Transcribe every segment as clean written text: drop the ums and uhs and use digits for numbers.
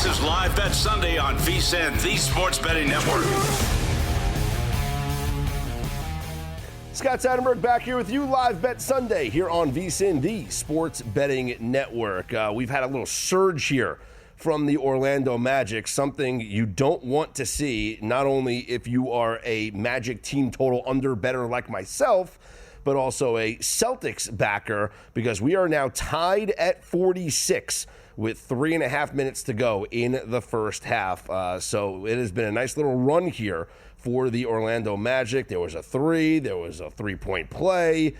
This is Live Bet Sunday on VSiN, the Sports Betting Network. Scott Seidenberg back here with you, Live Bet Sunday here on VSiN, the Sports Betting Network. We've had a little surge here from the Orlando Magic, something you don't want to see, not only if you are a Magic team total under better like myself, but also a Celtics backer, because we are now tied at 46 with 3.5 minutes to go in the first half. So it has been a nice little run here for the Orlando Magic. There was a there was a three-point play.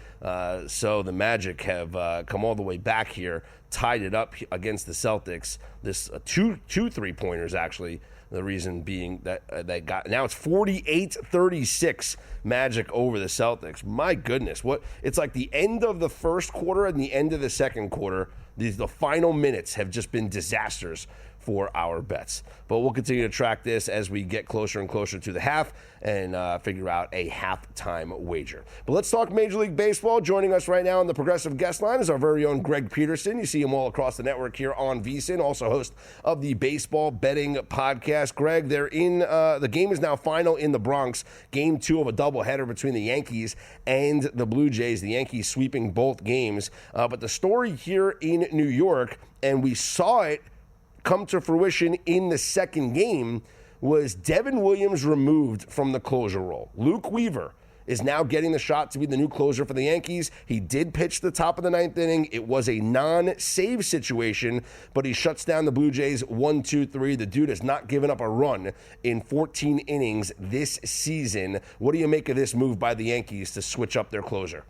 So the Magic have come all the way back here, tied it up against the Celtics. This two three-pointers, actually. The reason being that they got, now it's 48-36 Magic over the Celtics. My goodness, it's like the end of the first quarter and the end of the second quarter. The final minutes have just been disasters for our bets. But we'll continue to track this as we get closer and closer to the half and figure out a halftime wager. But let's talk Major League Baseball. Joining us right now on the Progressive Guest Line is our very own Greg Peterson. You see him all across the network here on VSiN, also host of the Baseball Betting Podcast. Greg, they're in the game is now final in the Bronx. Game 2 of a doubleheader between the Yankees and the Blue Jays. The Yankees sweeping both games. But the story here in New York, and we saw it come to fruition in the second game, was Devin Williams removed from the closer role. Luke Weaver is now getting the shot to be the new closer for the Yankees. He did pitch the top of the ninth inning. It was a non-save situation, but he shuts down the Blue Jays 1-2-3. The dude has not given up a run in 14 innings this season. What do you make of this move by the Yankees to switch up their closer?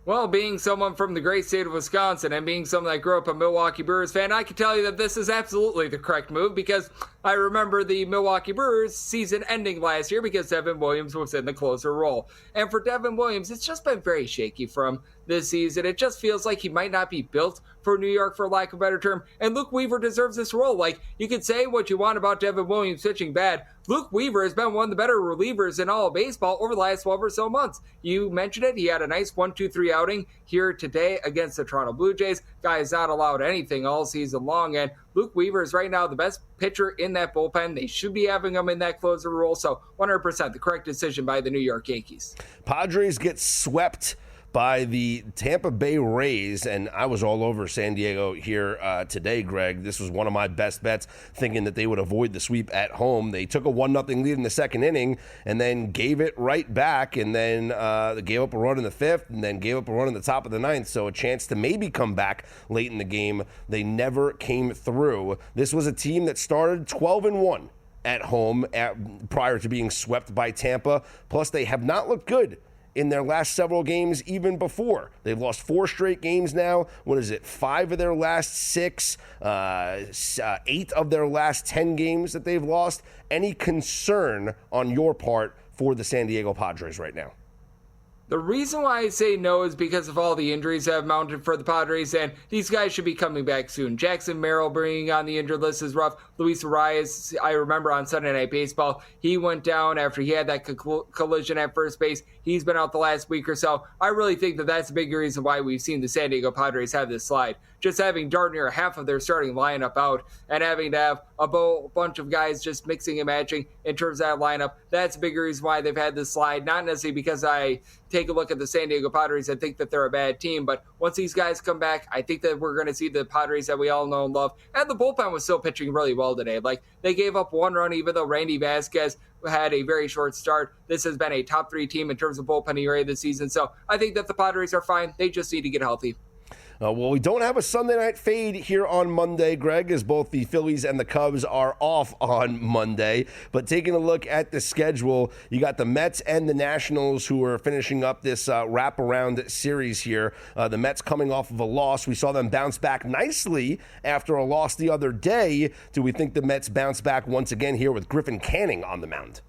Well, being someone from the great state of Wisconsin and being someone that grew up a Milwaukee Brewers fan, I can tell you that this is absolutely the correct move, because I remember the Milwaukee Brewers season ending last year because Devin Williams was in the closer role. And for Devin Williams, it's just been very shaky from this season. It just feels like he might not be built for New York, for lack of a better term. And Luke Weaver deserves this role. Like, you could say what you want about Devin Williams pitching bad. Luke Weaver has been one of the better relievers in all of baseball over the last 12 or so months. You mentioned it. He had a nice 1-2-3 outing here today against the Toronto Blue Jays. Guy has not allowed anything all season long, and Luke Weaver is right now the best pitcher in that bullpen. They should be having him in that closer role, so 100% the correct decision by the New York Yankees. Padres get swept by the Tampa Bay Rays, and I was all over San Diego here today, Greg. This was one of my best bets, thinking that they would avoid the sweep at home. They took a 1-0 lead in the second inning and then gave it right back, and then they gave up a run in the fifth and then gave up a run in the top of the ninth, so a chance to maybe come back late in the game. They never came through. This was a team that started 12-1 at home prior to being swept by Tampa, plus they have not looked good in their last several games even before. They've lost 4 straight games now. 5 of their last 6, 8 of their last 10 games that they've lost. Any concern on your part for the San Diego Padres right now? The reason why I say no is because of all the injuries that have mounted for the Padres, and these guys should be coming back soon. Jackson Merrill bringing on the injured list is rough. Luis Arias, I remember on Sunday Night Baseball, he went down after he had that collision at first base. He's been out the last week or so. I really think that that's a big reason why we've seen the San Diego Padres have this slide. Just having darn near half of their starting lineup out and having to have a bunch of guys just mixing and matching in terms of that lineup, that's a big reason why they've had this slide. Not necessarily because I take a look at the San Diego Padres and think that they're a bad team, but once these guys come back, I think that we're going to see the Padres that we all know and love. And the bullpen was still pitching really well today. Like, they gave up 1 run even though Randy Vasquez had a very short start. This has been a top 3 team in terms of bullpen ERA this season, so I think that the Padres are fine. They just need to get healthy. Well, we don't have a Sunday night fade here on Monday, Greg, as both the Phillies and the Cubs are off on Monday. But taking a look at the schedule, you got the Mets and the Nationals who are finishing up this wraparound series here. The Mets coming off of a loss. We saw them bounce back nicely after a loss the other day. Do we think the Mets bounce back once again here with Griffin Canning on the mound?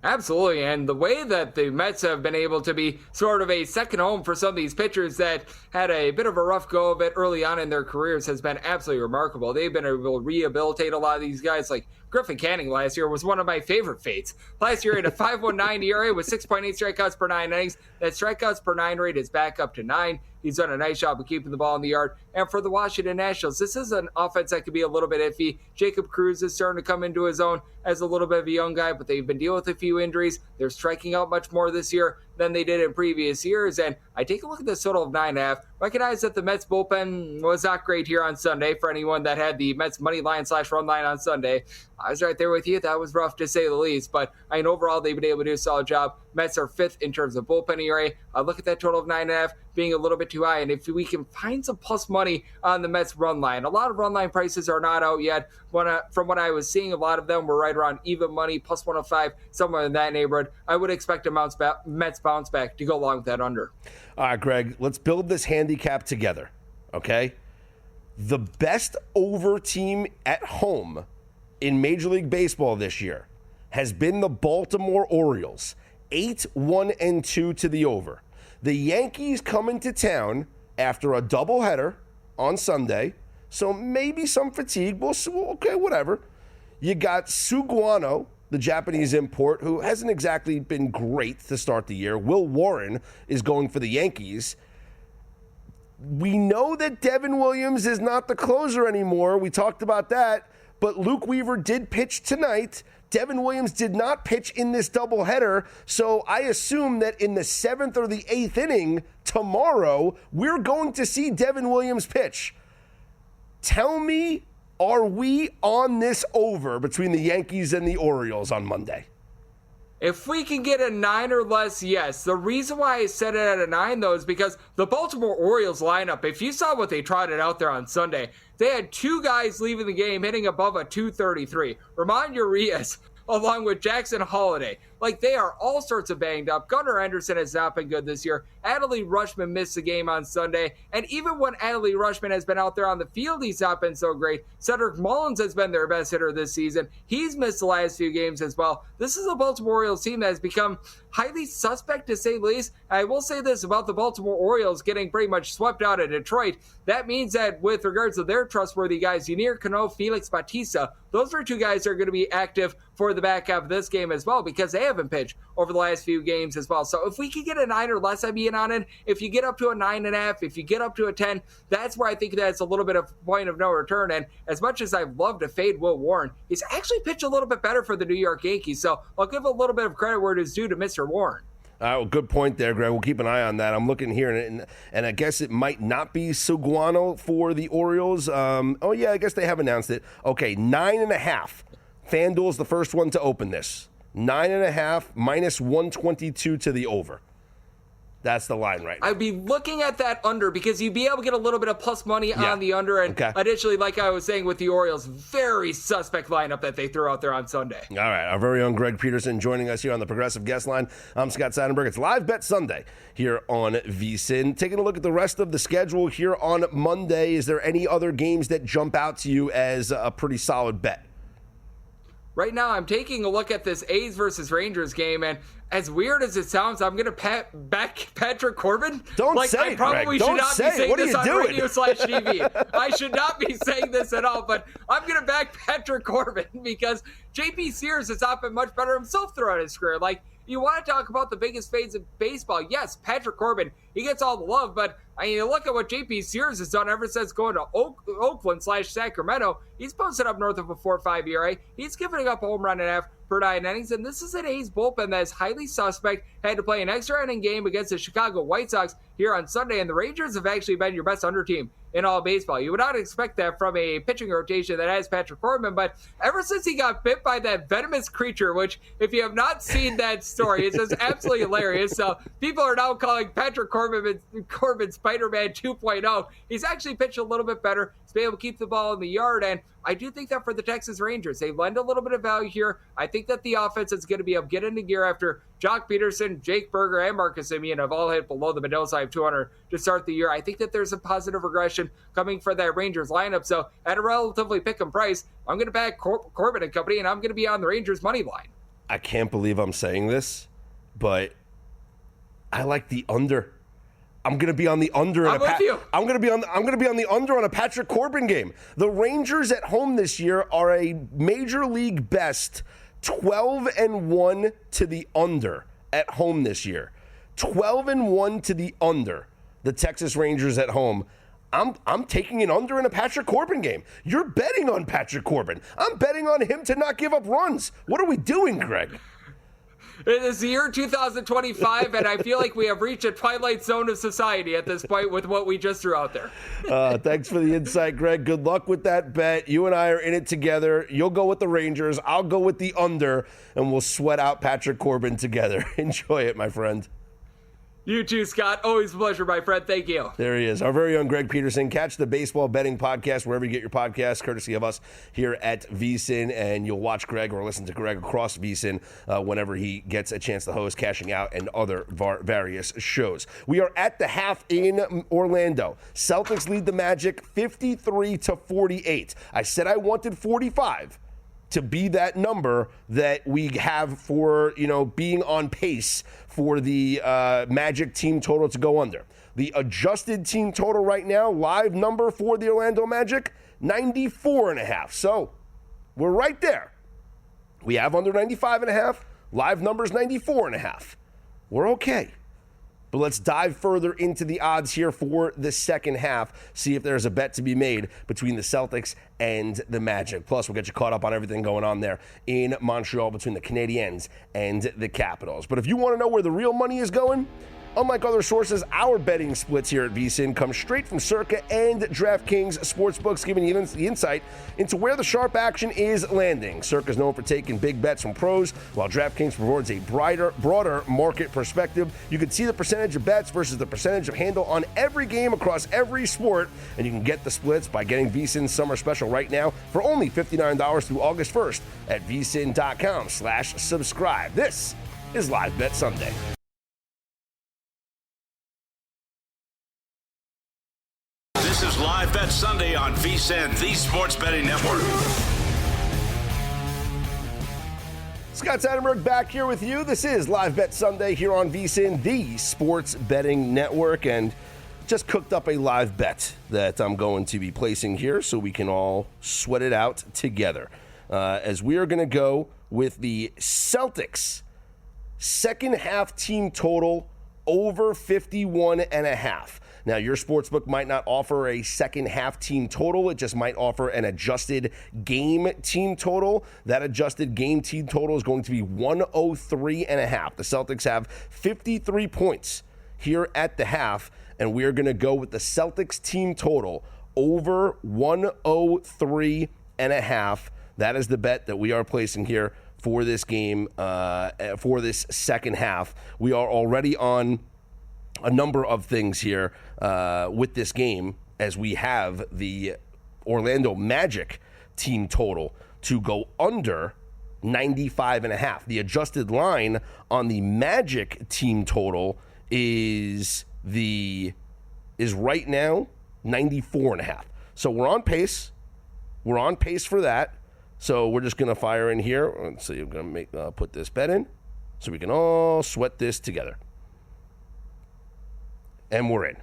Absolutely, and the way that the Mets have been able to be sort of a second home for some of these pitchers that had a bit of a rough go of it early on in their careers has been absolutely remarkable. They've been able to rehabilitate a lot of these guys. Like Griffin Canning last year was one of my favorite fates. Last year he had a 5.19 ERA with 6.8 strikeouts per 9 innings. That strikeouts per 9 rate is back up to 9. He's done a nice job of keeping the ball in the yard. And for the Washington Nationals, this is an offense that could be a little bit iffy. Jacob Cruz is starting to come into his own as a little bit of a young guy, but they've been dealing with a few injuries. They're striking out much more this year than they did in previous years. And I take a look at this total of 9.5. Recognize that the Mets bullpen was not great here on Sunday for anyone that had the Mets money line / run line on Sunday. I was right there with you. That was rough to say the least. But I mean, overall, they've been able to do a solid job. Mets are 5th in terms of bullpen ERA. I look at that total of 9.5 being a little bit too high. And if we can find some plus money on the Mets run line, a lot of run line prices are not out yet. From what I was seeing, a lot of them were right around even money, plus 105, somewhere in that neighborhood. I would expect a Mets bounce back to go along with that under. All right, Greg, let's build this handicap together, okay? The best over team at home in Major League Baseball this year has been the Baltimore Orioles, 8-1-2 to the over. The Yankees come into town after a doubleheader on Sunday, so maybe some fatigue. Okay, whatever. You got Suguano, the Japanese import, who hasn't exactly been great to start the year. Will Warren is going for the Yankees. We know that Devin Williams is not the closer anymore. We talked about that. But Luke Weaver did pitch tonight. Devin Williams did not pitch in this doubleheader. So I assume that in the 7th or the 8th inning tomorrow, we're going to see Devin Williams pitch. Tell me, are we on this over between the Yankees and the Orioles on Monday? If we can get a 9 or less, yes. The reason why I set it at a 9, though, is because the Baltimore Orioles lineup, if you saw what they trotted out there on Sunday, they had 2 guys leaving the game hitting above a 233. Ramon Urias, along with Jackson Holiday. Like, they are all sorts of banged up. Gunnar Henderson has not been good this year. Adley Rutschman missed the game on Sunday. And even when Adley Rutschman has been out there on the field, he's not been so great. Cedric Mullins has been their best hitter this season. He's missed the last few games as well. This is a Baltimore Orioles team that has become highly suspect, to say the least. I will say this about the Baltimore Orioles getting pretty much swept out of Detroit. That means that with regards to their trustworthy guys, Yunier Cano, Felix Bautista, those are 2 guys that are going to be active for the back half of this game as well, because they haven't pitched over the last few games as well. So if we could get a 9 or less, I'd be in on it. If you get up to a 9.5, if you get up to a 10, that's where I think that's a little bit of point of no return. And as much as I'd love to fade Will Warren, he's actually pitched a little bit better for the New York Yankees. So I'll give a little bit of credit where it is due to Mr. Warren. Well, good point there, Greg. We'll keep an eye on that. I'm looking here, and I guess it might not be Suguano for the Orioles. I guess they have announced it. Okay, 9.5. FanDuel's the first one to open this. 9.5 minus 122 to the over. That's the line right now. I'd be looking at that under because you'd be able to get a little bit of plus money on the under. And additionally, like I was saying with the Orioles, very suspect lineup that they threw out there on Sunday. All right, our very own Greg Peterson joining us here on the Progressive Guest Line. I'm Scott Seidenberg. It's Live Bet Sunday here on VSiN. Taking a look at the rest of the schedule here on Monday. Is there any other games that jump out to you as a pretty solid bet? Right now, I'm taking a look at this A's versus Rangers game, and as weird as it sounds, I'm going to back Patrick Corbin. Don't say it, Greg. I probably should not be saying this on radio / TV. I should not be saying this at all, but I'm going to back Patrick Corbin because J.P. Sears has not been much better himself throughout his career. Like, you want to talk about the biggest fades in baseball. Yes, Patrick Corbin, he gets all the love, but I mean, look at what J.P. Sears has done ever since going to Oakland / Sacramento. He's posted up north of a 4.5 ERA. He's giving up a home run and a half per 9 innings, and this is an A's bullpen that is highly suspect. Had to play an extra inning game against the Chicago White Sox here on Sunday, and the Rangers have actually been your best under team in all baseball. You would not expect that from a pitching rotation that has Patrick Corbin, but ever since he got bit by that venomous creature, which if you have not seen that story, it's just absolutely hilarious. So people are now calling Patrick Corbin Spider-Man 2.0. He's actually pitched a little bit better. He's been able to keep the ball in the yard, and I do think that for the Texas Rangers, they lend a little bit of value here. I think that the offense is going to be able to get into gear after Jock Peterson, Jake Berger, and Marcus Semien have all hit below the Mendoza of 200 to start the year. I think that there's a positive regression coming for that Rangers lineup. So at a relatively pick-em price, I'm going to back Corbin and company, and I'm going to be on the Rangers money line. I can't believe I'm saying this, but I like the under. I'm going to be on the under. I'm going to be on the under on a Patrick Corbin game. The Rangers at home this year are a major league best 12-1 to the under at home this year. 12-1 to the under. the Texas Rangers at home. I'm taking an under in a Patrick Corbin game. You're betting on Patrick Corbin. I'm betting on him to not give up runs. What are we doing, Greg? It is the year 2025, and I feel like we have reached a twilight zone of society at this point with what we just threw out there. Thanks for the insight, Greg. Good luck with that bet. You and I are in it together. You'll go with the Rangers. I'll go with the under, and we'll sweat out Patrick Corbin together. Enjoy it, my friend. You too, Scott. Always a pleasure, my friend. Thank you. There he is, our very own Greg Peterson. Catch the Baseball Betting Podcast wherever you get your podcasts, courtesy of us here at VSiN, and you'll watch Greg or listen to Greg across VSiN whenever he gets a chance to host Cashing Out and other various shows. We are at the half in Orlando. Celtics lead the Magic 53-48. I said I wanted 45 to be that number that we have for, being on pace for the Magic team total to go under. The adjusted team total right now, live number for the Orlando Magic, 94.5. So we're right there. We have under 95.5. Live numbers 94.5. We're okay. But let's dive further into the odds here for the second half, see if there's a bet to be made between the Celtics and the Magic. Plus, we'll get you caught up on everything going on there in Montreal between the Canadiens and the Capitals. But if you want to know where the real money is going, unlike other sources, our betting splits here at VSiN come straight from Circa and DraftKings Sportsbooks, giving you the insight into where the sharp action is landing. Circa is known for taking big bets from pros, while DraftKings provides a broader market perspective. You can see the percentage of bets versus the percentage of handle on every game across every sport, and you can get the splits by getting VSiN's summer special right now for only $59 through August 1st at vsin.com/subscribe. This is Live Bet Sunday. This is Live Bet Sunday on VSiN, the Sports Betting Network. Scott Seidenberg back here with you. This is Live Bet Sunday here on VSiN, the Sports Betting Network, and just cooked up a live bet that I'm going to be placing here so we can all sweat it out together. As we are going to go with the Celtics second half team total over 51.5. Now, your sportsbook might not offer a second half team total. It just might offer an adjusted game team total. That adjusted game team total is going to be 103.5. The Celtics have 53 points here at the half, and we are going to go with the Celtics team total over 103.5. That is the bet that we are placing here for this game, for this second half. We are already on a number of things here with this game, as we have the Orlando Magic team total to go under 95.5. The adjusted line on the Magic team total is right now 94.5. So we're on pace. We're on pace for that. So we're just going to fire in here. Let's see. I'm going to put this bet in so we can all sweat this together. And we're in.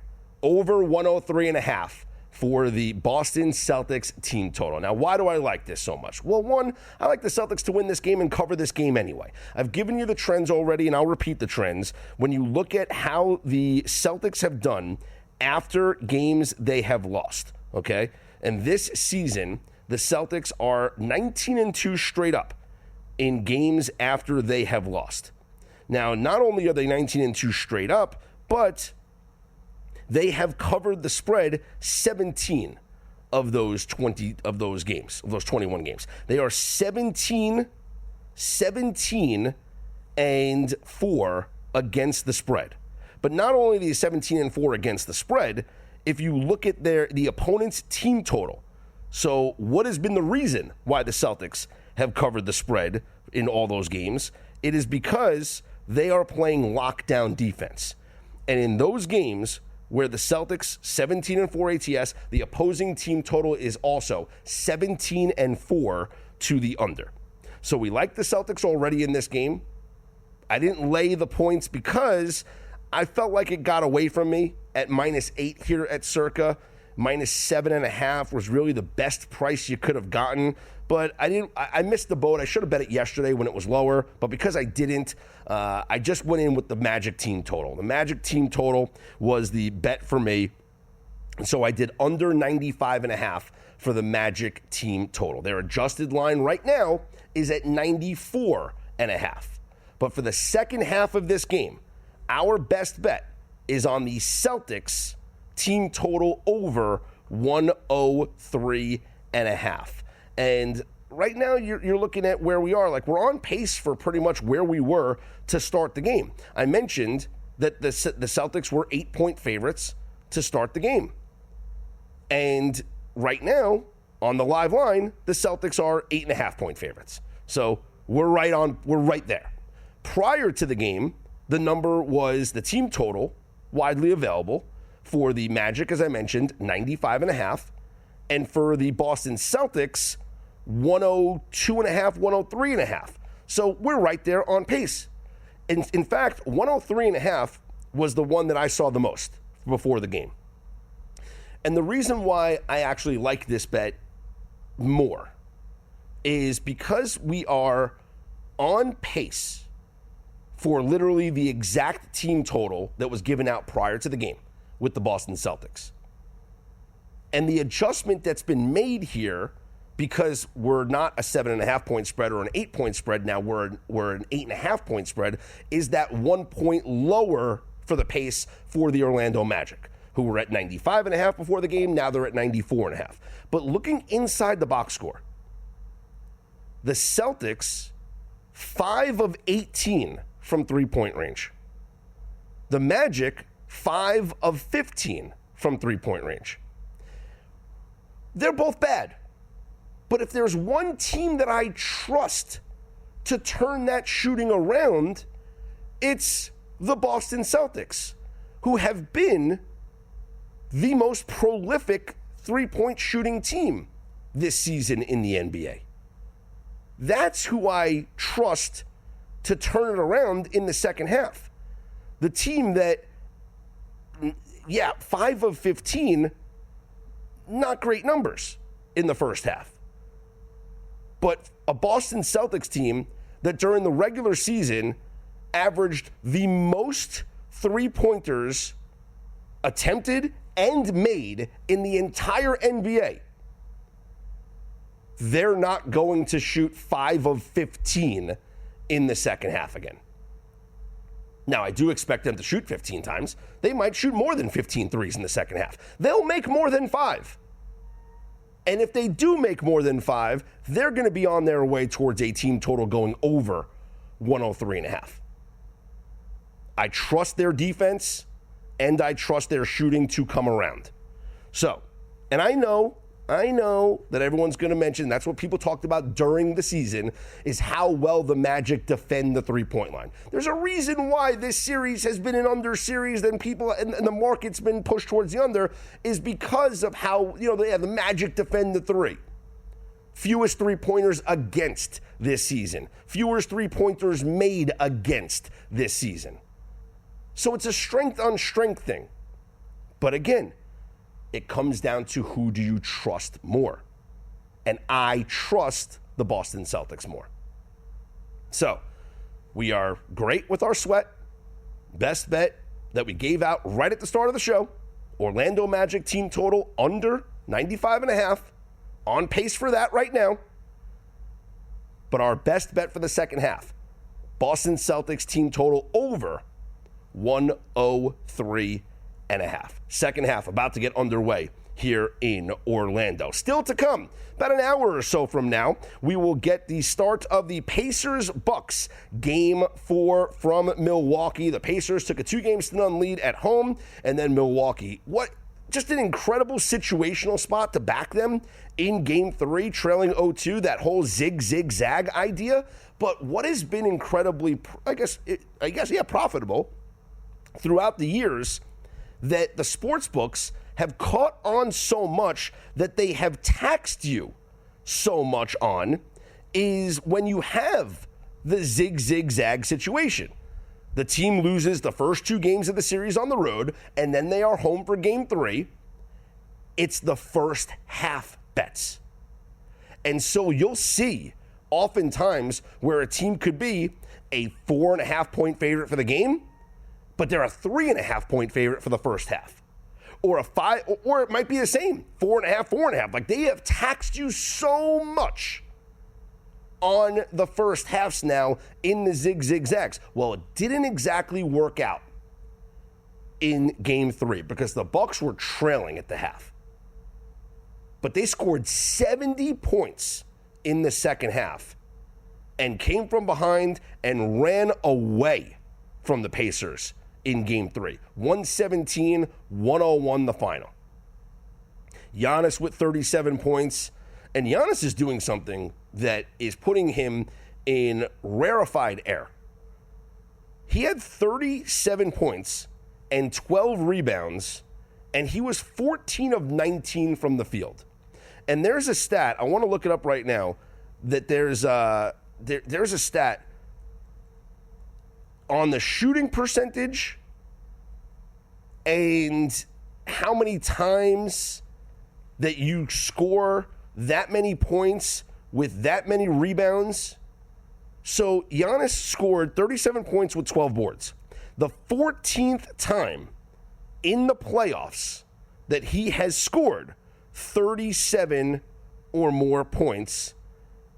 Over 103.5 for the Boston Celtics team total. Now, why do I like this so much? Well, one, I like the Celtics to win this game and cover this game anyway. I've given you the trends already, and I'll repeat the trends. When you look at how the Celtics have done after games they have lost, okay? And this season, the Celtics are 19-2 straight up in games after they have lost. Now, not only are they 19-2 straight up, but they have covered the spread 17 of those 21 games. They are 17-4 against the spread. But not only are they 17-4 against the spread, if you look at the opponent's team total. So what has been the reason why the Celtics have covered the spread in all those games? It is because they are playing lockdown defense. And in those games where the Celtics 17-4 ATS, the opposing team total is also 17-4 to the under. So we like the Celtics already in this game. I didn't lay the points because I felt like it got away from me at -8 here at Circa. -7.5 was really the best price you could have gotten. But I missed the boat. I should have bet it yesterday when it was lower. But because I didn't, I just went in with the Magic team total. The Magic team total was the bet for me. So I did under 95.5 for the Magic team total. Their adjusted line right now is at 94.5. But for the second half of this game, our best bet is on the Celtics team total over 103.5. And right now you're looking at where we are. Like, we're on pace for pretty much where we were to start the game. I mentioned that the Celtics were 8-point favorites to start the game. And right now, on the live line, the Celtics are 8.5-point favorites. So we're right there. Prior to the game, the number was the team total, widely available, for the Magic, as I mentioned, 95.5. And for the Boston Celtics, 102.5, 103.5. So we're right there on pace. In fact, 103.5 was the one that I saw the most before the game. And the reason why I actually like this bet more is because we are on pace for literally the exact team total that was given out prior to the game with the Boston Celtics. And the adjustment that's been made here, because we're not a 7.5-point spread or an 8-point spread, now we're an 8.5-point spread, is that 1 point lower for the pace for the Orlando Magic, who were at 95.5 before the game. Now they're at 94.5. But looking inside the box score, the Celtics, 5 of 18 from three-point range. The Magic, 5 of 15 from three-point range. They're both bad. But if there's one team that I trust to turn that shooting around, it's the Boston Celtics, who have been the most prolific three-point shooting team this season in the NBA. That's who I trust to turn it around in the second half. The team that, 5 of 15, not great numbers in the first half. But a Boston Celtics team that during the regular season averaged the most three-pointers attempted and made in the entire NBA. They're not going to shoot 5 of 15 in the second half again. Now, I do expect them to shoot 15 times. They might shoot more than 15 threes in the second half. They'll make more than 5. And if they do make more than 5, they're going to be on their way towards a team total going over 103.5. I trust their defense, and I trust their shooting to come around. So, and I know that everyone's going to mention, that's what people talked about during the season, is how well the Magic defend the three-point line. There's a reason why this series has been an under series, and people and the market's been pushed towards the under, is because of how, the Magic defend the three. Fewest three-pointers against this season. Fewest three-pointers made against this season. So it's a strength-on-strength thing. But again, it comes down to who do you trust more. And I trust the Boston Celtics more. So we are great with our sweat. Best bet that we gave out right at the start of the show. Orlando Magic team total under 95.5. On pace for that right now. But our best bet for the second half, Boston Celtics team total over 103.5. Second half about to get underway here in Orlando. Still to come, about an hour or so from now, we will get the start of the Pacers-Bucks Game 4 from Milwaukee. The Pacers took a 2-0 lead at home, and then Milwaukee, just an incredible situational spot to back them in Game 3, trailing 0-2, that whole zig-zag idea. But what has been incredibly, profitable throughout the years, that the sports books have caught on so much that they have taxed you so much on, is when you have the zig-zag situation. The team loses the first 2 games of the series on the road, and then they are home for Game 3. It's the first half bets. And so you'll see oftentimes where a team could be a 4.5 point favorite for the game, but they're a 3.5 point favorite for the first half. Or a 5, or it might be the same, 4.5, 4.5. Like, they have taxed you so much on the first halves now in the zigzags. Well, it didn't exactly work out in game 3 because the Bucks were trailing at the half. But they scored 70 points in the second half and came from behind and ran away from the Pacers in game 3. 117-101 the final. Giannis with 37 points. And Giannis is doing something that is putting him in rarefied air. He had 37 points and 12 rebounds, and he was 14 of 19 from the field. And there's a stat, I want to look it up right now, that there's a stat on the shooting percentage and how many times that you score that many points with that many rebounds. So Giannis scored 37 points with 12 boards. The 14th time in the playoffs that he has scored 37 or more points,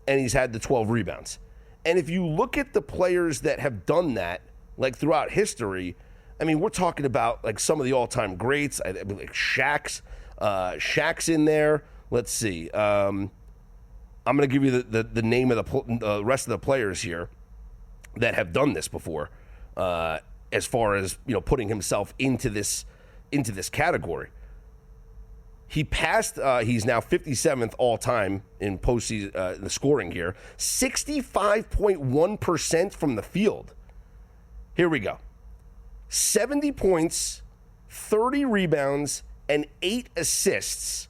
and he's had the 12 rebounds. And if you look at the players that have done that, like throughout history, I mean, we're talking about like some of the all-time greats. I mean, like Shaq's in there. Let's see. I'm going to give you the name of the rest of the players here that have done this before, as far as, you know, putting himself into this category. He passed. He's now 57th all time in postseason the scoring here. 65.1% from the field. Here we go. 70 points, 30 rebounds, and 8 assists.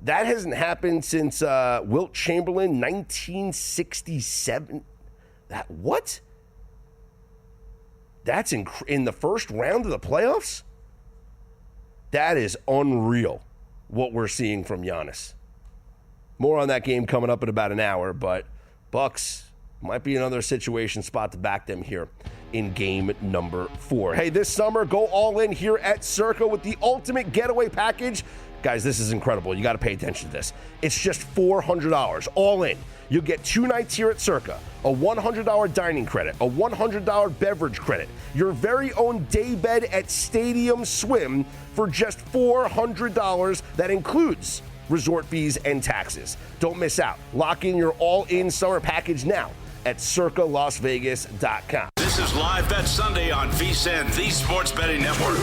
That hasn't happened since Wilt Chamberlain, 1967. What? That's in the first round of the playoffs? That is unreal, what we're seeing from Giannis. More on that game coming up in about an hour, but Bucks might be another situation spot to back them here in game number 4. Hey, this summer, go all in here at Circa with the ultimate getaway package. Guys, this is incredible. You got to pay attention to this. It's just $400 all in. You'll get 2 nights here at Circa, a $100 dining credit, a $100 beverage credit, your very own day bed at Stadium Swim for just $400. That includes resort fees and taxes. Don't miss out. Lock in your all-in summer package now at circalasvegas.com. This is Live Bet Sunday on VSiN, the Sports Betting Network.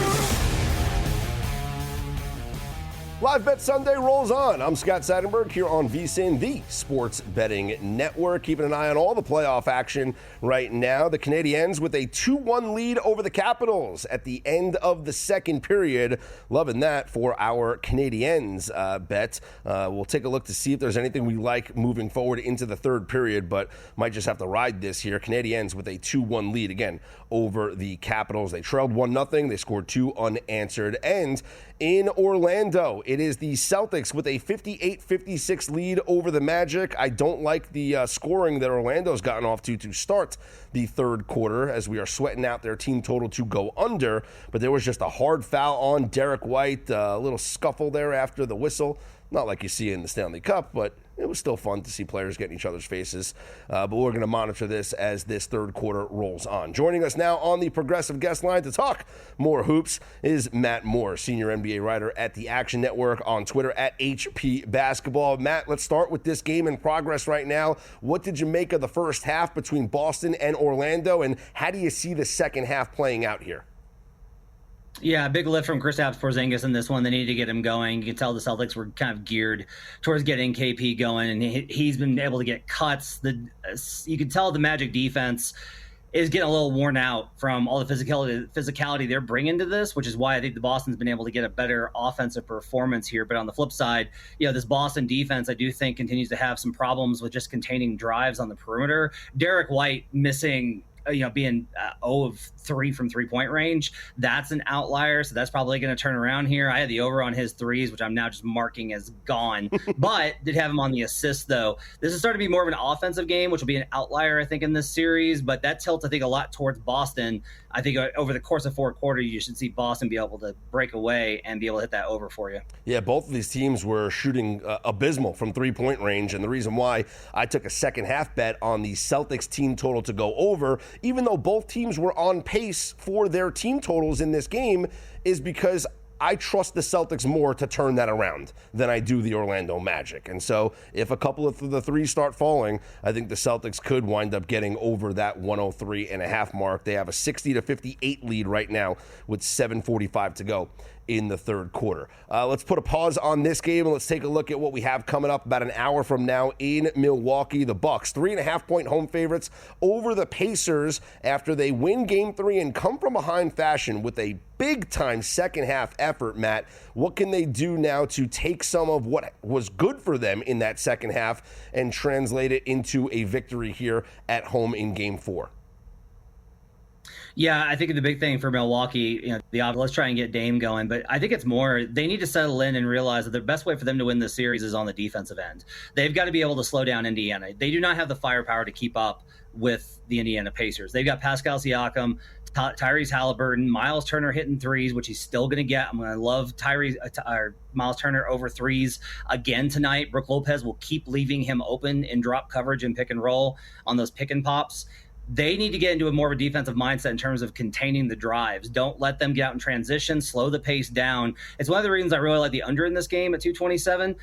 Live Bet Sunday rolls on. I'm Scott Seidenberg here on VSiN, the Sports Betting Network. Keeping an eye on all the playoff action right now. The Canadiens with a 2-1 lead over the Capitals at the end of the second period. Loving that for our Canadiens bet. We'll take a look to see if there's anything we like moving forward into the third period, but might just have to ride this here. Canadiens with a 2-1 lead again over the Capitals. They trailed 1-0. They scored 2 unanswered. And in Orlando, it is the Celtics with a 58-56 lead over the Magic. I don't like the scoring that Orlando's gotten off to start the third quarter, as we are sweating out their team total to go under. But there was just a hard foul on Derek White, a little scuffle there after the whistle. Not like you see in the Stanley Cup, but it was still fun to see players get in each other's faces. But we're going to monitor this as this third quarter rolls on. Joining us now on the Progressive Guest Line to talk more hoops is Matt Moore, senior NBA writer at the Action Network, on Twitter at HP Basketball. Matt, let's start with this game in progress right now. What did you make of the first half between Boston and Orlando, and how do you see the second half playing out here? Yeah, big lift from Kristaps Porzingis in this one. They needed to get him going. You can tell the Celtics were kind of geared towards getting KP going, and he's been able to get cuts. You can tell the Magic defense is getting a little worn out from all the physicality they're bringing to this, which is why I think the Boston's been able to get a better offensive performance here. But on the flip side, this Boston defense, I do think, continues to have some problems with just containing drives on the perimeter. Derek White missing being 0 of 3 from 3-point range. That's an outlier, so that's probably going to turn around here. I had the over on his threes, which I'm now just marking as gone, but did have him on the assist, though. This is starting to be more of an offensive game, which will be an outlier, I think, in this series, but that tilts, I think, a lot towards Boston. I think over the course of 4 quarters, you should see Boston be able to break away and be able to hit that over for you. Yeah, both of these teams were shooting abysmal from 3-point range, and the reason why I took a second half bet on the Celtics team total to go over, even though both teams were on pace for their team totals in this game, is because I trust the Celtics more to turn that around than I do the Orlando Magic. And so if a couple of the threes start falling, I think the Celtics could wind up getting over that 103.5 mark. They have a 60-58 lead right now with 7:45 to go in the third quarter. Let's put a pause on this game and let's take a look at what we have coming up about an hour from now in Milwaukee. The Bucks, 3.5-point home favorites over the Pacers after they win Game 3 and come from behind fashion with a big-time second-half effort, Matt. What can they do now to take some of what was good for them in that second half and translate it into a victory here at home in Game 4? Yeah, I think the big thing for Milwaukee, let's try and get Dame going, but I think it's more they need to settle in and realize that the best way for them to win this series is on the defensive end. They've got to be able to slow down Indiana. They do not have the firepower to keep up with the Indiana Pacers. They've got Pascal Siakam, Tyrese Halliburton, Miles Turner hitting threes, which he's still going to get. I'm going to love Miles Turner over threes again tonight. Brook Lopez will keep leaving him open in drop coverage and pick and roll on those pick and pops. They need to get into a more of a defensive mindset in terms of containing the drives. Don't let them get out in transition. Slow the pace down. It's one of the reasons I really like the under in this game at 227.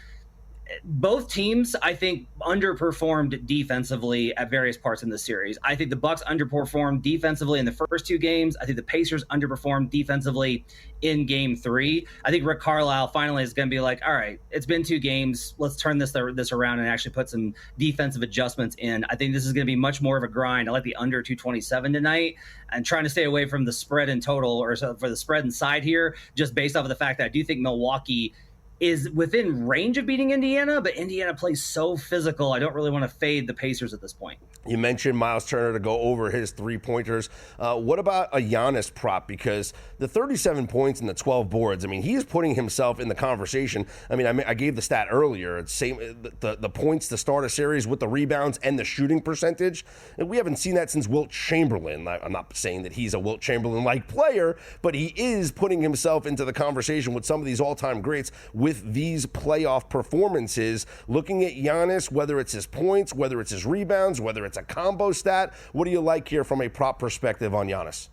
Both teams, I think, underperformed defensively at various parts in the series. I think the Bucks underperformed defensively in the first 2 games. I think the Pacers underperformed defensively in Game 3. I think Rick Carlisle finally is going to be like, all right, it's been 2 games. Let's turn this around and actually put some defensive adjustments in. I think this is going to be much more of a grind. I like the under 227 tonight and trying to stay away from the spread in total or for the spread inside here, just based off of the fact that I do think Milwaukee is within range of beating Indiana, but Indiana plays so physical. I don't really want to fade the Pacers at this point. You mentioned Miles Turner to go over his 3-pointers. What about a Giannis prop? Because the 37 points and the 12 boards, I mean, he's putting himself in the conversation. I gave the stat earlier. It's the points to start a series with the rebounds and the shooting percentage. And we haven't seen that since Wilt Chamberlain. I'm not saying that he's a Wilt Chamberlain-like player, but he is putting himself into the conversation with some of these all-time greats with these playoff performances. Looking at Giannis, whether it's his points, whether it's his rebounds, whether it's a combo stat, what do you like here from a prop perspective on Giannis?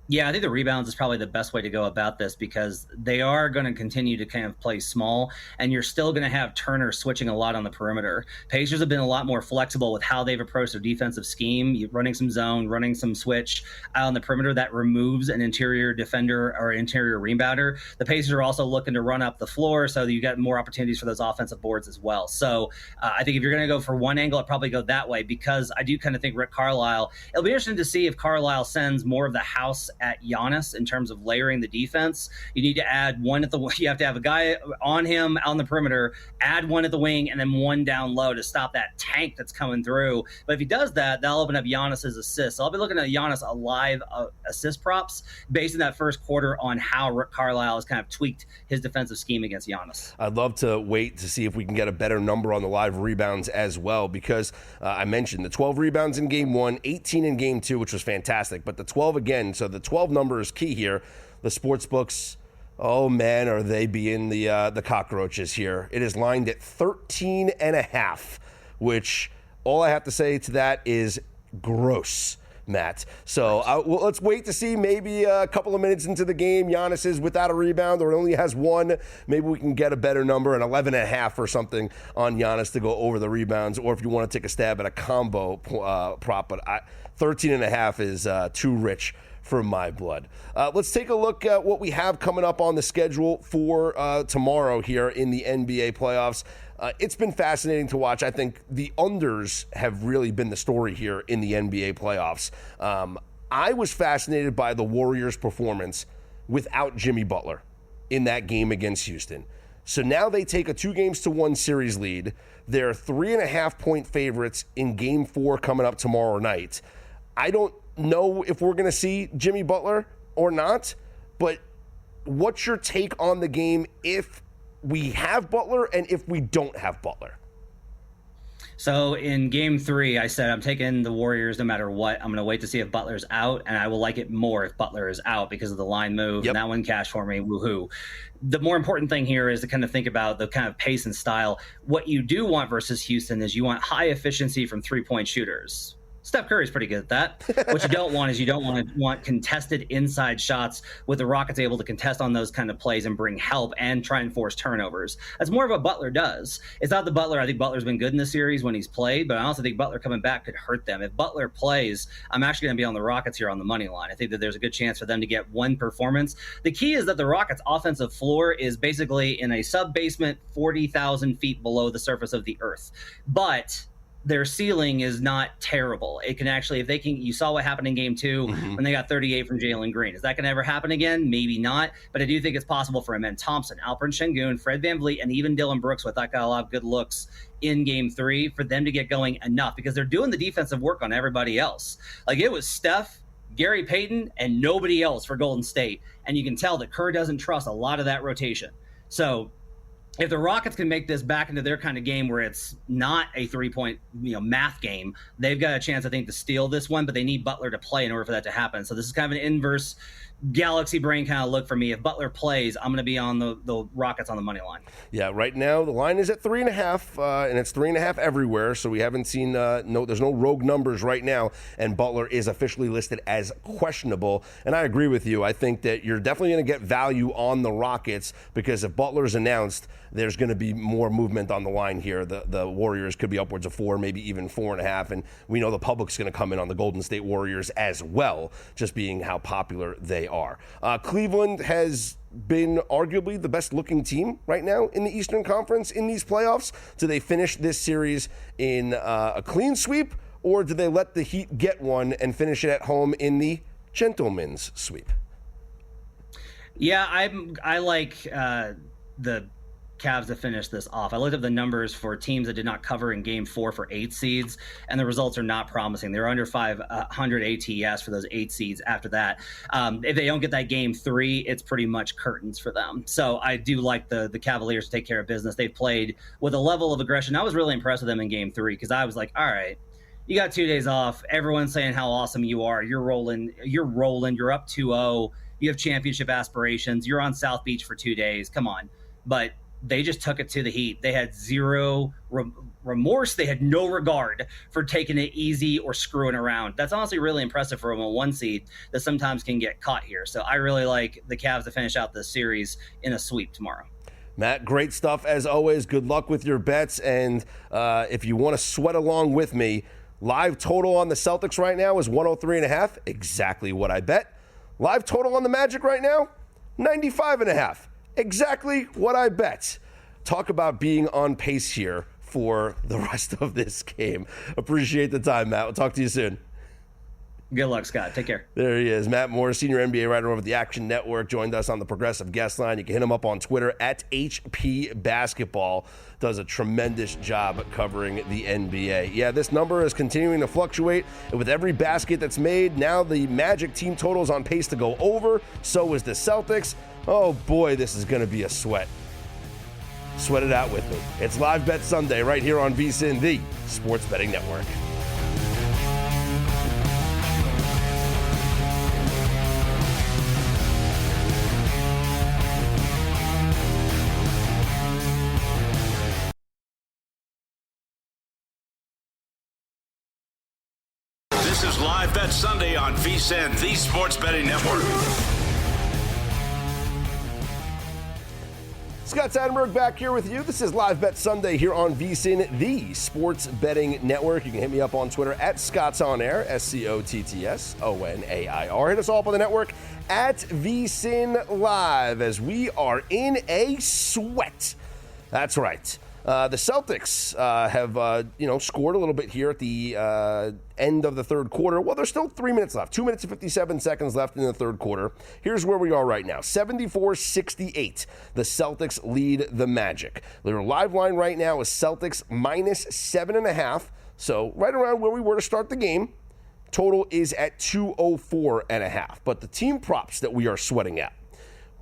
Yeah, I think the rebounds is probably the best way to go about this because they are going to continue to kind of play small, and you're still going to have Turner switching a lot on the perimeter. Pacers have been a lot more flexible with how they've approached their defensive scheme, running some zone, running some switch out on the perimeter that removes an interior defender or interior rebounder. The Pacers are also looking to run up the floor so that you get more opportunities for those offensive boards as well. So I think if you're going to go for one angle, I'd probably go that way because I do kind of think Rick Carlisle, it'll be interesting to see if Carlisle sends more of the house at Giannis in terms of layering the defense. You need to add one at the you have to have a guy on him on the perimeter, add one at the wing, and then one down low to stop that tank that's coming through. But if he does that, that'll open up Giannis's assists. So I'll be looking at Giannis live assist props based in that first quarter on how Rick Carlisle has kind of tweaked his defensive scheme against Giannis. I'd love to wait to see if we can get a better number on the live rebounds as well because I mentioned the 12 rebounds in Game 1, 18 in Game 2, which was fantastic, but the 12 again, so the 12 number is key here. The sports books, oh man, are they being the cockroaches here. It is lined at 13.5, which all I have to say to that is gross, Matt. So let's wait to see. Maybe a couple of minutes into the game, Giannis is without a rebound or only has one. Maybe we can get a better number, an 11.5 or something on Giannis to go over the rebounds, or if you want to take a stab at a combo prop. But 13.5 is too rich for my blood. Let's take a look at what we have coming up on the schedule for tomorrow here in the NBA playoffs. It's been fascinating to watch. I think the unders have really been the story here in the NBA playoffs. I was fascinated by the Warriors' performance without Jimmy Butler in that game against Houston. So now they take a 2-1 series lead. They're 3.5-point favorites in Game 4 coming up tomorrow night. I don't know if we're going to see Jimmy Butler or not, but what's your take on the game if we have Butler and if we don't have Butler? So in game 3, I said I'm taking the Warriors no matter what. I'm going to wait to see if Butler's out, and I will like it more if Butler is out because of the line move. Yep. And that one cashed for me. Woohoo. The more important thing here is to kind of think about the kind of pace and style. What you do want versus Houston is you want high efficiency from three-point shooters. Steph Curry's pretty good at that. What you don't want is you don't want contested inside shots with the Rockets able to contest on those kind of plays and bring help and try and force turnovers. That's more of what Butler does. It's not the Butler. I think Butler's been good in this series when he's played, but I also think Butler coming back could hurt them. If Butler plays, I'm actually going to be on the Rockets here on the money line. I think that there's a good chance for them to get one performance. The key is that the Rockets' offensive floor is basically in a sub-basement 40,000 feet below the surface of the earth. But their ceiling is not terrible. It can actually, if they can, you saw what happened in game 2 when they got 38 from Jalen Green. Is that going to ever happen again? Maybe not. But I do think it's possible for Amen Thompson, Alperen Şengün, Fred VanVleet, and even Dylan Brooks, who I thought got a lot of good looks in game 3, for them to get going enough because they're doing the defensive work on everybody else. Like it was Steph, Gary Payton, and nobody else for Golden State. And you can tell that Kerr doesn't trust a lot of that rotation. So if the Rockets can make this back into their kind of game where it's not a three-point, math game, they've got a chance, I think, to steal this one, but they need Butler to play in order for that to happen. So this is kind of an inverse galaxy brain kind of look for me. If Butler plays, I'm going to be on the Rockets on the money line. Yeah, right now the line is at 3.5, and it's 3.5 everywhere. So we haven't seen there's no rogue numbers right now, and Butler is officially listed as questionable. And I agree with you. I think that you're definitely going to get value on the Rockets because if Butler's announced, there's going to be more movement on the line here. The Warriors could be upwards of 4, maybe even 4.5, and we know the public's going to come in on the Golden State Warriors as well, just being how popular they are. Cleveland has been arguably the best looking team right now in the Eastern Conference in these playoffs. Do they finish this series in a clean sweep, or do they let the Heat get one and finish it at home in the gentleman's sweep? Yeah, I like the Cavs to finish this off. I looked up the numbers for teams that did not cover in game 4 for 8 seeds, and the results are not promising. They're under 500 ATS for those 8 seeds after that. If they don't get that game 3, it's pretty much curtains for them. So I do like the Cavaliers to take care of business. They've played with a level of aggression. I was really impressed with them in game 3 because I was like, all right, you got 2 days off. Everyone's saying how awesome you are. You're rolling. You're up 2-0. You have championship aspirations. You're on South Beach for 2 days. Come on. But they just took it to the Heat. They had zero remorse. They had no regard for taking it easy or screwing around. That's honestly really impressive for a 1 seed that sometimes can get caught here. So I really like the Cavs to finish out this series in a sweep tomorrow. Matt, great stuff as always. Good luck with your bets. And if you want to sweat along with me, live total on the Celtics right now is 103.5. Exactly what I bet. Live total on the Magic right now, 95.5. Exactly what I bet. Talk about being on pace here for the rest of this game. Appreciate the time, Matt. We'll talk to you soon. Good luck, Scott. Take care. There he is. Matt Moore, senior NBA writer over at the Action Network, joined us on the Progressive Guest Line. You can hit him up on Twitter at HP Basketball. Does a tremendous job covering the NBA. Yeah, this number is continuing to fluctuate. And with every basket that's made, now the Magic team total is on pace to go over. So is the Celtics. Oh boy, this is going to be a sweat. Sweat it out with me. It's Live Bet Sunday right here on VSiN, the Sports Betting Network. This is Live Bet Sunday on VSiN, the Sports Betting Network. Scott Seidenberg back here with you. This is Live Bet Sunday here on VSiN, the Sports Betting Network. You can hit me up on Twitter at ScottsOnAir, ScottsOnair. Hit us all up on the network at VSiN Live as we are in a sweat. That's right. The Celtics have, scored a little bit here at the end of the third quarter. Well, there's still 3 minutes left. 2 minutes and 57 seconds left in the third quarter. Here's where we are right now. 74-68. The Celtics lead the Magic. Their live line right now is Celtics minus 7.5. So right around where we were to start the game. Total is at 204.5. But the team props that we are sweating at,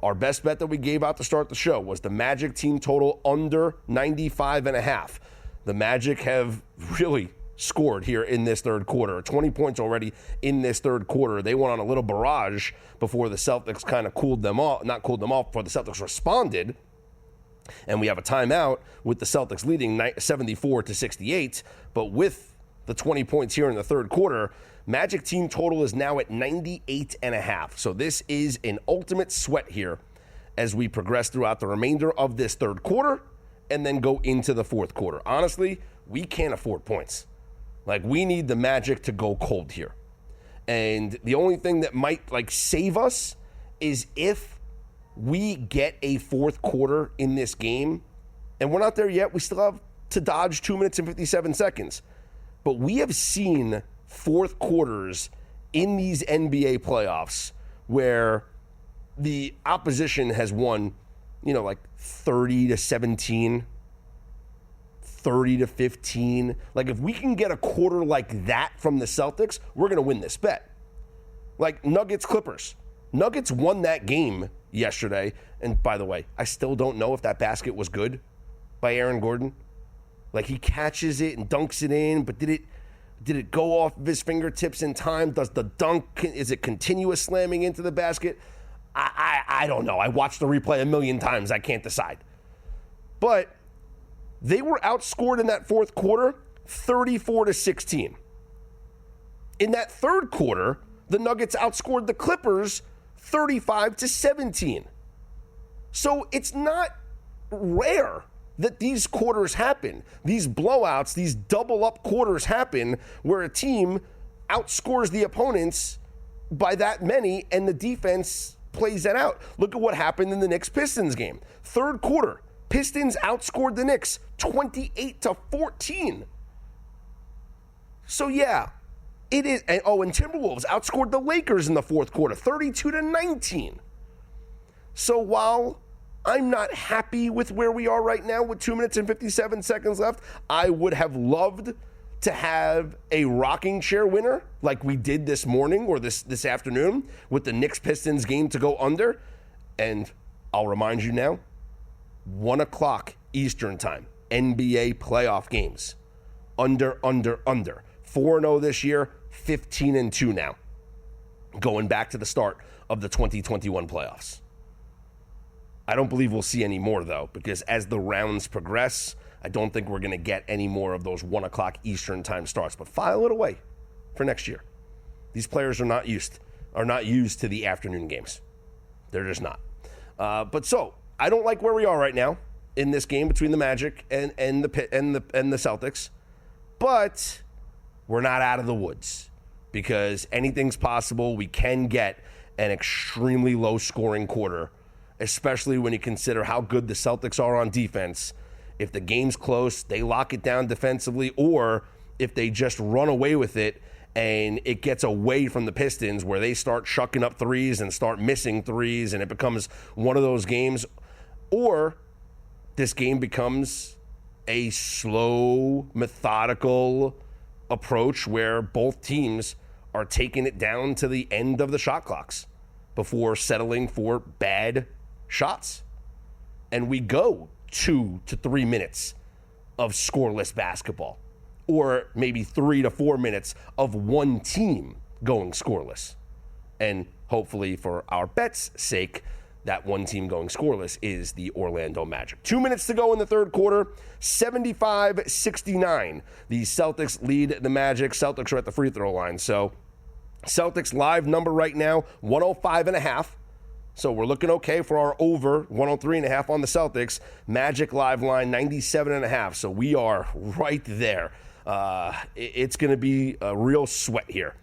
our best bet that we gave out to start the show was the Magic team total under 95.5. The Magic have really scored here in this third quarter. 20 points already in this third quarter. They went on a little barrage before the Celtics kind of before the Celtics responded. And we have a timeout with the Celtics leading 74-68. But with the 20 points here in the third quarter, Magic team total is now at 98.5. So this is an ultimate sweat here as we progress throughout the remainder of this third quarter and then go into the fourth quarter. Honestly, we can't afford points. Like, we need the Magic to go cold here. And the only thing that might, save us is if we get a fourth quarter in this game, and we're not there yet. We still have to dodge 2 minutes and 57 seconds. But we have seen fourth quarters in these NBA playoffs where the opposition has won, 30-17, 30-15. If we can get a quarter like that from the Celtics, we're going to win this bet. Nuggets Clippers. Nuggets won that game yesterday. And by the way, I still don't know if that basket was good by Aaron Gordon. He catches it and dunks it in, but did it go off of his fingertips in time? Does the dunk, is it continuous slamming into the basket? I don't know. I watched the replay a million times. I can't decide. But they were outscored in that fourth quarter 34-16. In that third quarter, the Nuggets outscored the Clippers 35-17. So it's not rare that these quarters happen. These blowouts, these double-up quarters happen where a team outscores the opponents by that many and the defense plays that out. Look at what happened in the Knicks-Pistons game. Third quarter, Pistons outscored the Knicks 28-14. So yeah, it is. And Timberwolves outscored the Lakers in the fourth quarter 32-19. So while I'm not happy with where we are right now with 2 minutes and 57 seconds left, I would have loved to have a rocking chair winner like we did this morning or this afternoon with the Knicks-Pistons game to go under. And I'll remind you now, 1 o'clock Eastern time, NBA playoff games. Under. 4-0 this year, 15-2 now. Going back to the start of the 2021 playoffs. I don't believe we'll see any more, though, because as the rounds progress, I don't think we're going to get any more of those 1 o'clock Eastern time starts. But file it away for next year. These players are not used to the afternoon games. They're just not. But I don't like where we are right now in this game between the Magic and the Celtics. But we're not out of the woods because anything's possible. We can get an extremely low-scoring quarter, especially when you consider how good the Celtics are on defense. If the game's close, they lock it down defensively, or if they just run away with it and it gets away from the Pistons where they start chucking up threes and start missing threes and it becomes one of those games, or this game becomes a slow, methodical approach where both teams are taking it down to the end of the shot clocks before settling for bad shots. And we go 2 to 3 minutes of scoreless basketball, or maybe 3 to 4 minutes of one team going scoreless. And hopefully for our bet's sake, that one team going scoreless is the Orlando Magic. 2 minutes to go in the third quarter, 75-69. The Celtics lead the Magic. Celtics are at the free throw line. So Celtics live number right now, 105.5. So we're looking okay for our over 103.5 on the Celtics. Magic live line 97.5. So we are right there. It's going to be a real sweat here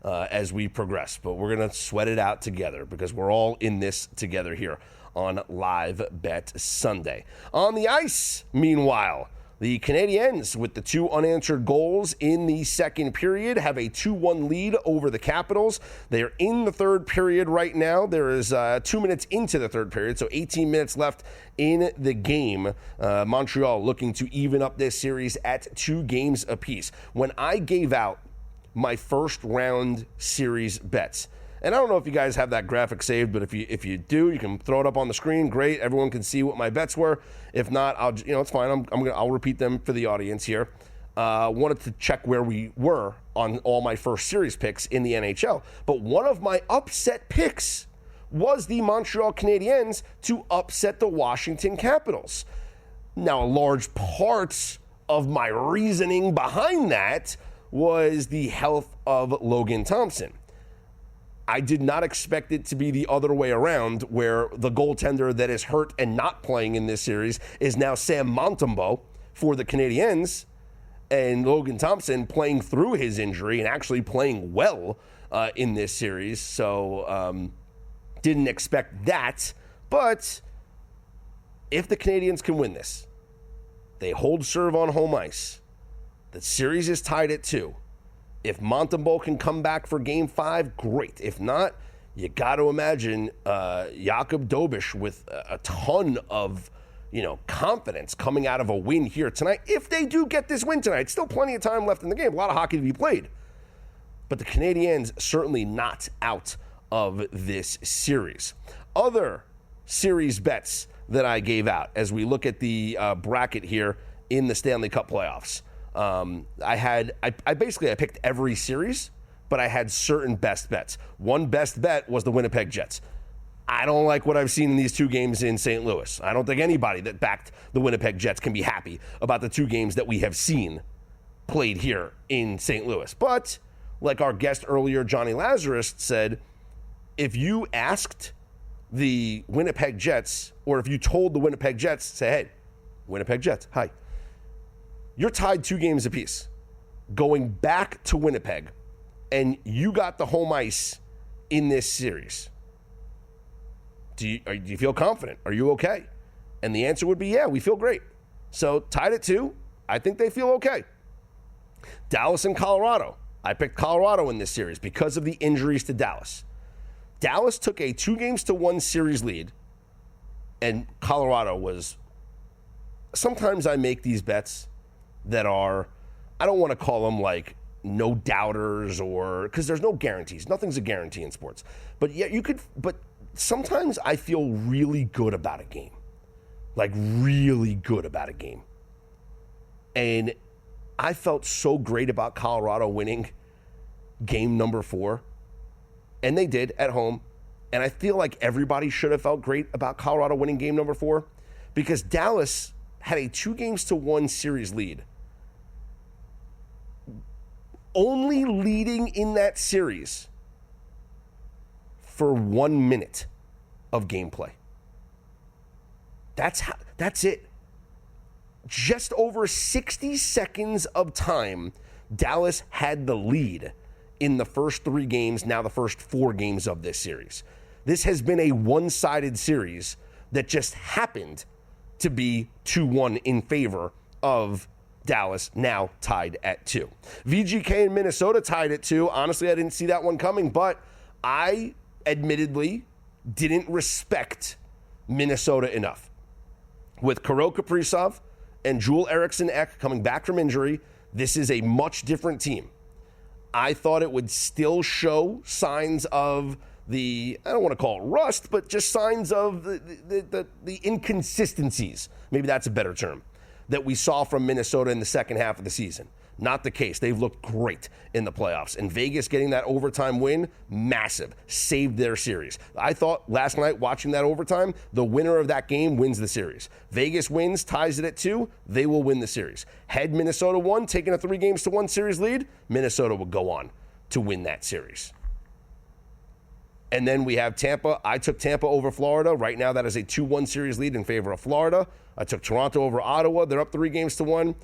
as we progress, but we're going to sweat it out together because we're all in this together here on Live Bet Sunday. On the ice, meanwhile, the Canadiens, with the 2 unanswered goals in the second period, have a 2-1 lead over the Capitals. They are in the third period right now. There is 2 minutes into the third period, so 18 minutes left in the game. Montreal looking to even up this series at 2 games apiece. When I gave out my first round series bets. And I don't know if you guys have that graphic saved, but if you do, you can throw it up on the screen. Great, everyone can see what my bets were. If not, it's fine. I'll repeat them for the audience here. Wanted to check where we were on all my first series picks in the NHL. But one of my upset picks was the Montreal Canadiens to upset the Washington Capitals. Now, a large part of my reasoning behind that was the health of Logan Thompson. I did not expect it to be the other way around, where the goaltender that is hurt and not playing in this series is now Sam Montembeault for the Canadiens, and Logan Thompson playing through his injury and actually playing well in this series. So didn't expect that. But if the Canadiens can win this, they hold serve on home ice. The series is tied at 2. If Montembeault can come back for Game 5, great. If not, you got to imagine Jakub Dobeš with a ton of confidence coming out of a win here tonight. If they do get this win tonight, still plenty of time left in the game. A lot of hockey to be played. But the Canadiens certainly not out of this series. Other series bets that I gave out as we look at the bracket here in the Stanley Cup playoffs. I picked every series, but I had certain best bets. One best bet was the Winnipeg Jets. I don't like what I've seen in these 2 games in St. Louis. I don't think anybody that backed the Winnipeg Jets can be happy about the 2 games that we have seen played here in St. Louis. But like our guest earlier, Johnny Lazarus, said, if you asked the Winnipeg Jets, or if you told the Winnipeg Jets, say, hey, Winnipeg Jets, hi. You're tied 2 games apiece, going back to Winnipeg, and you got the home ice in this series. Do you feel confident? Are you okay? And the answer would be, yeah, we feel great. So tied at 2, I think they feel okay. Dallas and Colorado. I picked Colorado in this series because of the injuries to Dallas. Dallas took a 2-1 series lead, and Colorado was... Sometimes I make these bets that are, I don't want to call them like no doubters, or because there's no guarantees. Nothing's a guarantee in sports. But yeah, but sometimes I feel really good about a game. Like really good about a game. And I felt so great about Colorado winning game number 4. And they did at home. And I feel like everybody should have felt great about Colorado winning game number 4, because Dallas had a 2-1 series lead. Only leading in that series for 1 minute of gameplay. That's it. Just over 60 seconds of time, Dallas had the lead in the first 3 games, now the first 4 games of this series. This has been a one-sided series that just happened to be 2-1 in favor of Dallas, now tied at 2. VGK in Minnesota tied at 2. Honestly, I didn't see that one coming, but I admittedly didn't respect Minnesota enough. With Kirill Kaprizov and Joel Eriksson Ek coming back from injury, this is a much different team. I thought it would still show signs of I don't want to call it rust, but just signs of the inconsistencies, maybe that's a better term, that we saw from Minnesota in the second half of the season. Not the case. They've looked great in the playoffs. And Vegas getting that overtime win, massive. Saved their series. I thought last night watching that overtime, the winner of that game wins the series. Vegas wins, ties it at 2. They will win the series. Had Minnesota won, taking a 3-1 series lead, Minnesota would go on to win that series. And then we have Tampa. I took Tampa over Florida. Right now, that is a 2-1 series lead in favor of Florida. I took Toronto over Ottawa. They're up 3-1.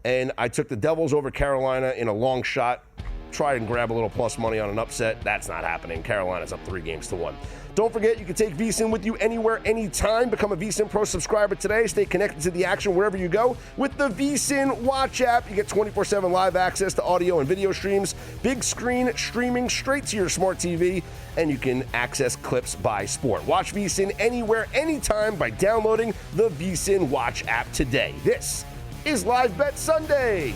And I took the Devils over Carolina in a long shot. Try and grab a little plus money on an upset. That's not happening. Carolina's up 3-1. Don't forget, you can take VSiN with you anywhere, anytime. Become a VSiN Pro subscriber today. Stay connected to the action wherever you go. With the VSiN Watch app, you get 24/7 live access to audio and video streams, big screen streaming straight to your smart TV, and you can access clips by sport. Watch VSiN anywhere, anytime by downloading the VSiN Watch app today. This is Live Bet Sunday.